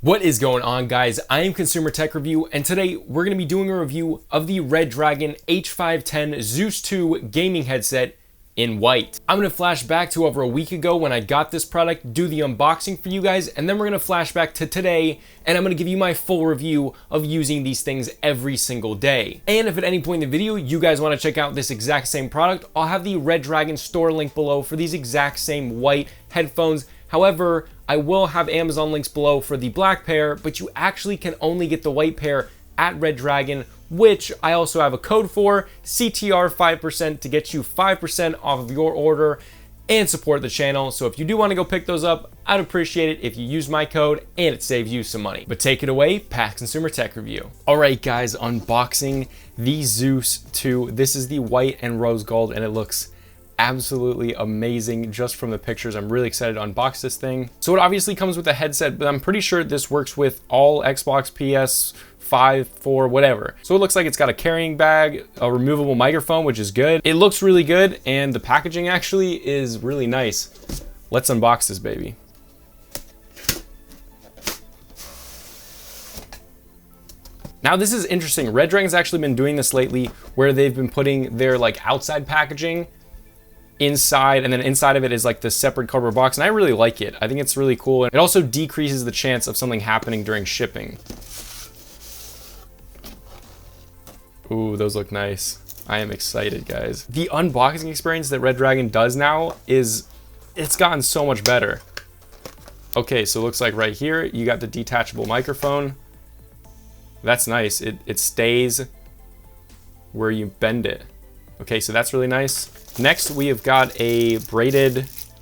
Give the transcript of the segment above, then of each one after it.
What is going on, guys? I am Consumer Tech Review, and today we're going to be doing a review of the Redragon H510 Zeus 2 gaming headset in white. I'm going to flash back to over a week ago when I got this product, do the unboxing for you guys, and then we're going to flash back to today, and I'm going to give you my full review of using these things every single day. And if at any point in the video you guys want to check out this exact same product, I'll have the Redragon store link below for these exact same white headphones. However, I will have Amazon links below for the black pair, but you actually can only get the white pair at Redragon, which I also have a code for, CTR 5%, to get you 5% off of your order and support the channel. So if you do want to go pick those up, I'd appreciate it if you use my code and it saves you some money. But take it away, past Consumer Tech Review. All right, guys, unboxing the Zeus 2. This is the white and rose gold, and it looks absolutely amazing just from the pictures. I'm really excited to unbox this thing. So it obviously comes with a headset, but I'm pretty sure this works with all Xbox, PS5, 4, whatever. So it looks like it's got a carrying bag, a removable microphone, which is good. It looks really good, and the packaging actually is really nice. Let's unbox this baby. Now this is interesting. Redragon's actually been doing this lately where they've been putting their like outside packaging inside, and then inside of it is like this separate cardboard box, and I really like it. I think it's really cool, and it also decreases the chance of something happening during shipping. Ooh, those look nice. I am excited, guys. The unboxing experience that Redragon does now it's gotten so much better. Okay, so it looks like right here you got the detachable microphone. That's nice. It stays where you bend it. Okay, so that's really nice. Next, we have got a braided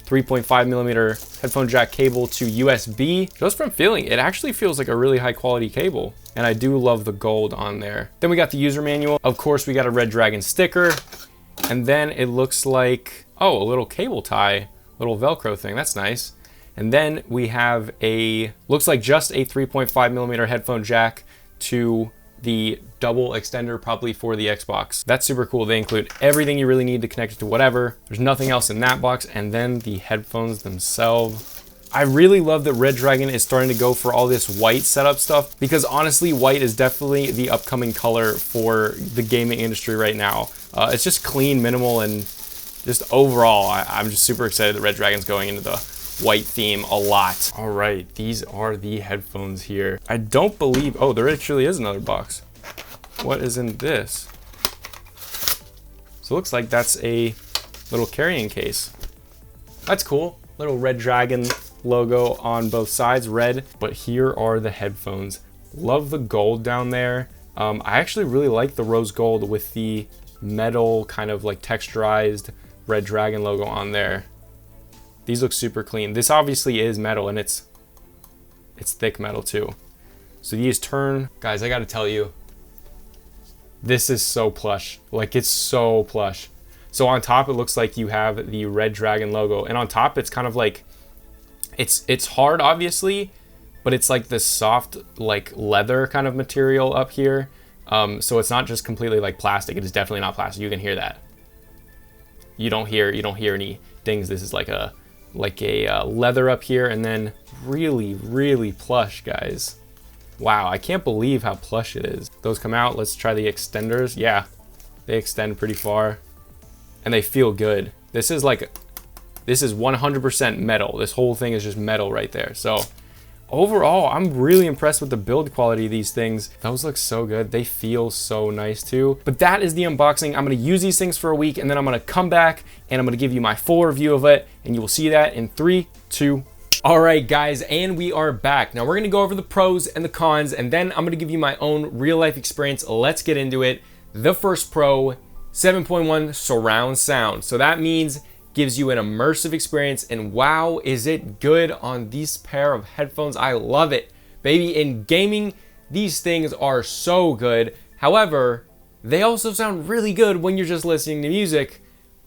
3.5mm headphone jack cable to USB. Just from feeling, it actually feels like a really high quality cable. And I do love the gold on there. Then we got the user manual. Of course, we got a Redragon sticker. And then it looks like, oh, a little cable tie, little Velcro thing. That's nice. And then we have looks like just a 3.5mm headphone jack to the double extender, probably for the Xbox. That's super cool. They include everything you really need to connect it to whatever. There's nothing else in that box. And then the headphones themselves. I really love that Redragon is starting to go for all this white setup stuff, because honestly, white is definitely the upcoming color for the gaming industry right now. It's just clean, minimal, and just overall, I'm just super excited that Redragon's going into the white theme a lot. All right, these are the headphones here. I don't believe, oh, there actually is another box. What is in this? So it looks like that's a little carrying case. That's cool. Little Redragon logo on both sides, red. But here are the headphones. Love the gold down there. I actually really like the rose gold with the metal kind of like texturized Redragon logo on there. These look super clean. This obviously is metal, and it's thick metal too. So these turn, guys, I gotta tell you, this is so plush. Like, it's so plush. So on top, it looks like you have the Redragon logo, and on top it's kind of like, it's hard obviously, but it's like this soft like leather kind of material up here. So it's not just completely like plastic. It is definitely not plastic. You can hear that. You don't hear any dings. This is like a leather up here, and then really plush, guys. Wow, I can't believe how plush it is. Those come out. Let's try the extenders. Yeah, they extend pretty far, and they feel good. This is 100% metal. This whole thing is just metal right there. So overall, I'm really impressed with the build quality of these things. Those look so good. They feel so nice too. But that is the unboxing. I'm gonna use these things for a week, and then I'm gonna come back and I'm gonna give you my full review of it, and you will see that in 3, 2. All right, guys, and we are back. Now we're gonna go over the pros and the cons, and then I'm gonna give you my own real life experience. Let's get into it. The first pro, 7.1 surround sound. So that means gives you an immersive experience, and wow, is it good on these pair of headphones. I love it, baby. In gaming, these things are so good. However, they also sound really good when you're just listening to music,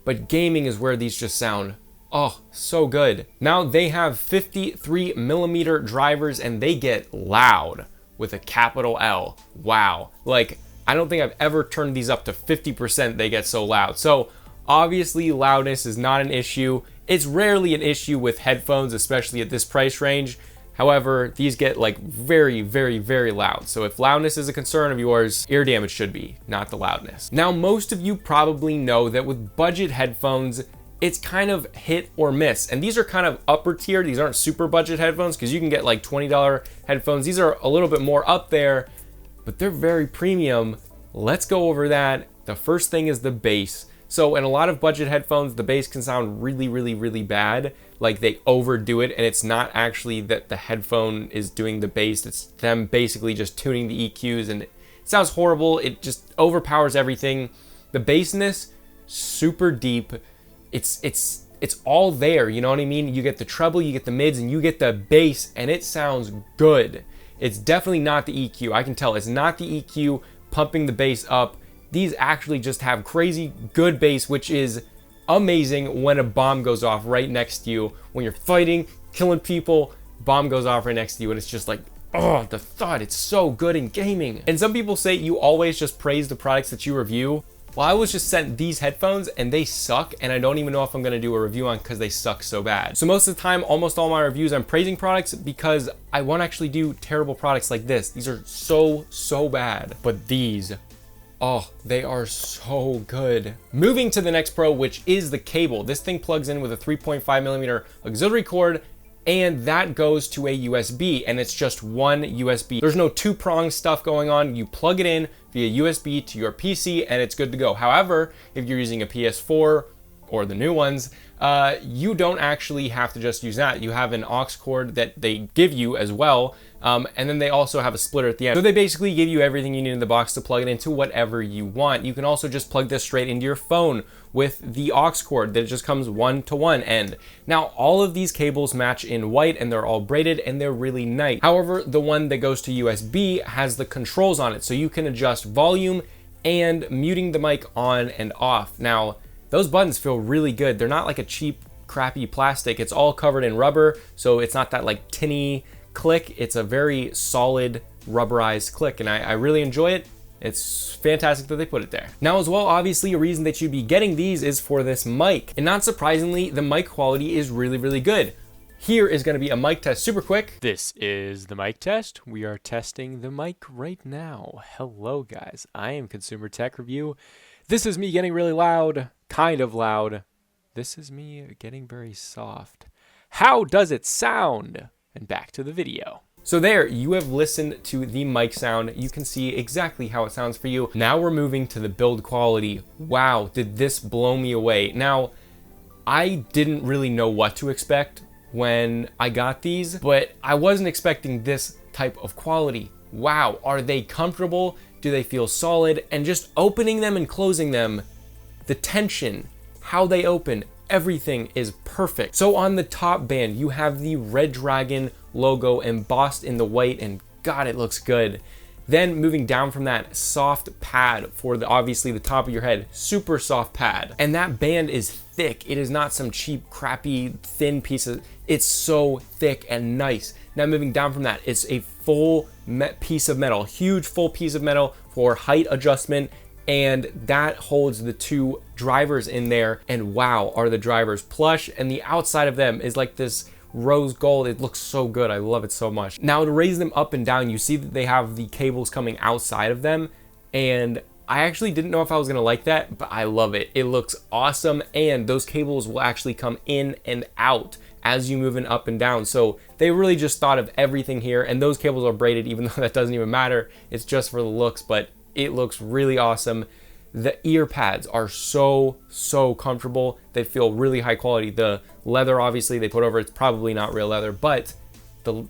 but gaming is where these just sound, oh, so good. Now they have 53mm drivers, and they get loud with a capital L. Wow, like I don't think I've ever turned these up to 50%. They get so loud. So obviously, loudness is not an issue. It's rarely an issue with headphones, especially at this price range. However, these get like very, very, very loud. So if loudness is a concern of yours, ear damage should be, not the loudness. Now, most of you probably know that with budget headphones, it's kind of hit or miss. And these are kind of upper tier. These aren't super budget headphones because you can get like $20 headphones. These are a little bit more up there, but they're very premium. Let's go over that. The first thing is the bass. So in a lot of budget headphones, the bass can sound really, really, really bad. Like they overdo it, and it's not actually that the headphone is doing the bass. It's them basically just tuning the EQs, and it sounds horrible. It just overpowers everything. The bassness, super deep. It's all there, you know what I mean? You get the treble, you get the mids, and you get the bass, and it sounds good. It's definitely not the EQ. I can tell it's not the EQ pumping the bass up. These actually just have crazy good bass, which is amazing when a bomb goes off right next to you. When you're fighting, killing people, bomb goes off right next to you, and it's just like, oh, the thud, it's so good in gaming. And some people say you always just praise the products that you review. Well, I was just sent these headphones and they suck, and I don't even know if I'm gonna do a review on because they suck so bad. So most of the time, almost all my reviews, I'm praising products because I won't actually do terrible products like this. These are so bad. But these, oh, they are so good. Moving to the next pro, which is the cable. This thing plugs in with a 3.5mm auxiliary cord, and that goes to a USB, and it's just one USB. There's no two-prong stuff going on. You plug it in via USB to your PC and it's good to go. However, if you're using a PS4 or the new ones, you don't actually have to just use that. You have an aux cord that they give you as well, and then they also have a splitter at the end. So they basically give you everything you need in the box to plug it into whatever you want. You can also just plug this straight into your phone with the aux cord that just comes one to one end. Now, all of these cables match in white and they're all braided and they're really nice. However, the one that goes to USB has the controls on it, so you can adjust volume and muting the mic on and off. Now, those buttons feel really good. They're not like a cheap, crappy plastic. It's all covered in rubber, so it's not that like tinny click. It's a very solid rubberized click, and I really enjoy it. It's fantastic that they put it there. Now as well, obviously a reason that you'd be getting these is for this mic. And not surprisingly, the mic quality is really, really good. Here is gonna be a mic test super quick. This is the mic test. We are testing the mic right now. Hello guys, I am Consumer Tech Review. This is me getting really loud, kind of loud. This is me getting very soft. How does it sound? And back to the video. So there, you have listened to the mic sound. You can see exactly how it sounds for you. Now we're moving to the build quality. Wow, did this blow me away. Now, I didn't really know what to expect when I got these, but I wasn't expecting this type of quality. Wow, are they comfortable? Do they feel solid? And just opening them and closing them, the tension, how they open, everything is perfect. So on the top band, you have the Redragon logo embossed in the white, and God, it looks good. Then moving down from that, soft pad for obviously the top of your head, super soft pad. And that band is thick. It is not some cheap, crappy, thin piece of, it's so thick and nice. Now moving down from that, it's a full piece of metal, huge full piece of metal for height adjustment, and that holds the two drivers in there, and wow, are the drivers plush, and the outside of them is like this rose gold. It looks so good. I love it so much. Now to raise them up and down, you see that they have the cables coming outside of them, and I actually didn't know if I was gonna like that, but I love it. It looks awesome, and those cables will actually come in and out as you move in up and down. So they really just thought of everything here, and those cables are braided, even though that doesn't even matter. It's just for the looks, but it looks really awesome. The ear pads are so comfortable. They feel really high quality. The leather, obviously, they put over, it's probably not real leather, but the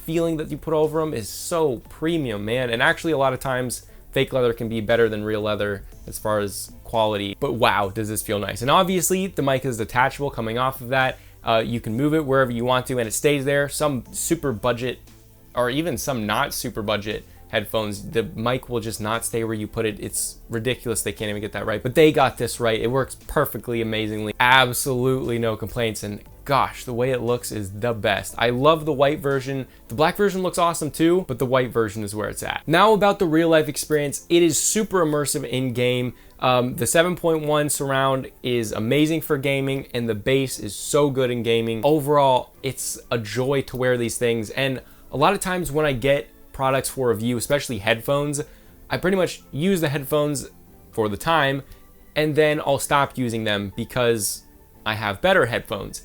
feeling that you put over them is so premium, man. And actually, a lot of times, fake leather can be better than real leather as far as quality. But wow, does this feel nice. And obviously, the mic is detachable coming off of that. You can move it wherever you want to, and it stays there. Some super budget, or even some not super budget headphones. The mic will just not stay where you put it. It's ridiculous they can't even get that right, but they got this right. It works perfectly, amazingly. Absolutely no complaints, and gosh, the way it looks is the best. I love the white version. The black version looks awesome too, but the white version is where it's at. Now about the real life experience, it is super immersive in game. The 7.1 surround is amazing for gaming, and the bass is so good in gaming. Overall, it's a joy to wear these things, and a lot of times when I get products for review, especially headphones, I pretty much use the headphones for the time, and then I'll stop using them because I have better headphones.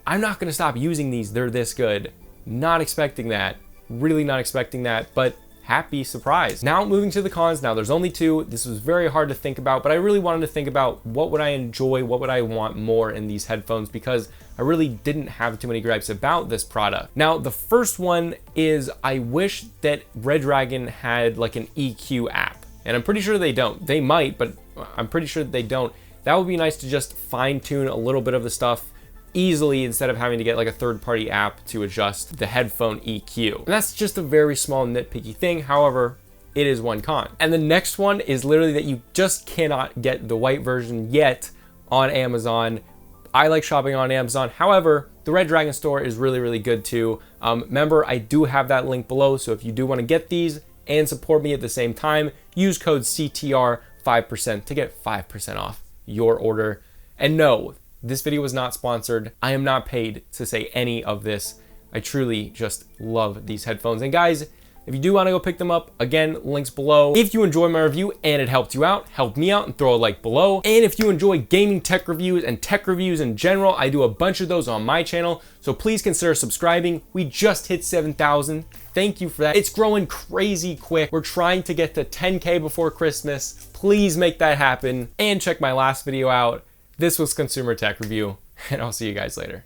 I'm not gonna stop using these, they're this good. Not expecting that, really not expecting that, but happy surprise. Now moving to the cons. Now there's only two. This was very hard to think about, but I really wanted to think about what would I enjoy, what would I want more in these headphones, because I really didn't have too many gripes about this product. Now the first one is I wish that Redragon had like an EQ app, and I'm pretty sure they don't. They might, but I'm pretty sure they don't. That would be nice to just fine tune a little bit of the stuff easily instead of having to get like a third-party app to adjust the headphone EQ. And that's just a very small nitpicky thing. However, it is one con. And the next one is literally that you just cannot get the white version yet on Amazon. I like shopping on Amazon. However, the Redragon store is really, really good too. Remember, I do have that link below. So if you do want to get these and support me at the same time, use code CTR5% to get 5% off your order. And no, this video was not sponsored. I am not paid to say any of this. I truly just love these headphones. And guys, if you do want to go pick them up, again, links below. If you enjoy my review and it helped you out, help me out and throw a like below. And if you enjoy gaming tech reviews and tech reviews in general, I do a bunch of those on my channel. So please consider subscribing. We just hit 7,000. Thank you for that. It's growing crazy quick. We're trying to get to 10K before Christmas. Please make that happen. And check my last video out. This was Consumer Tech Review, and I'll see you guys later.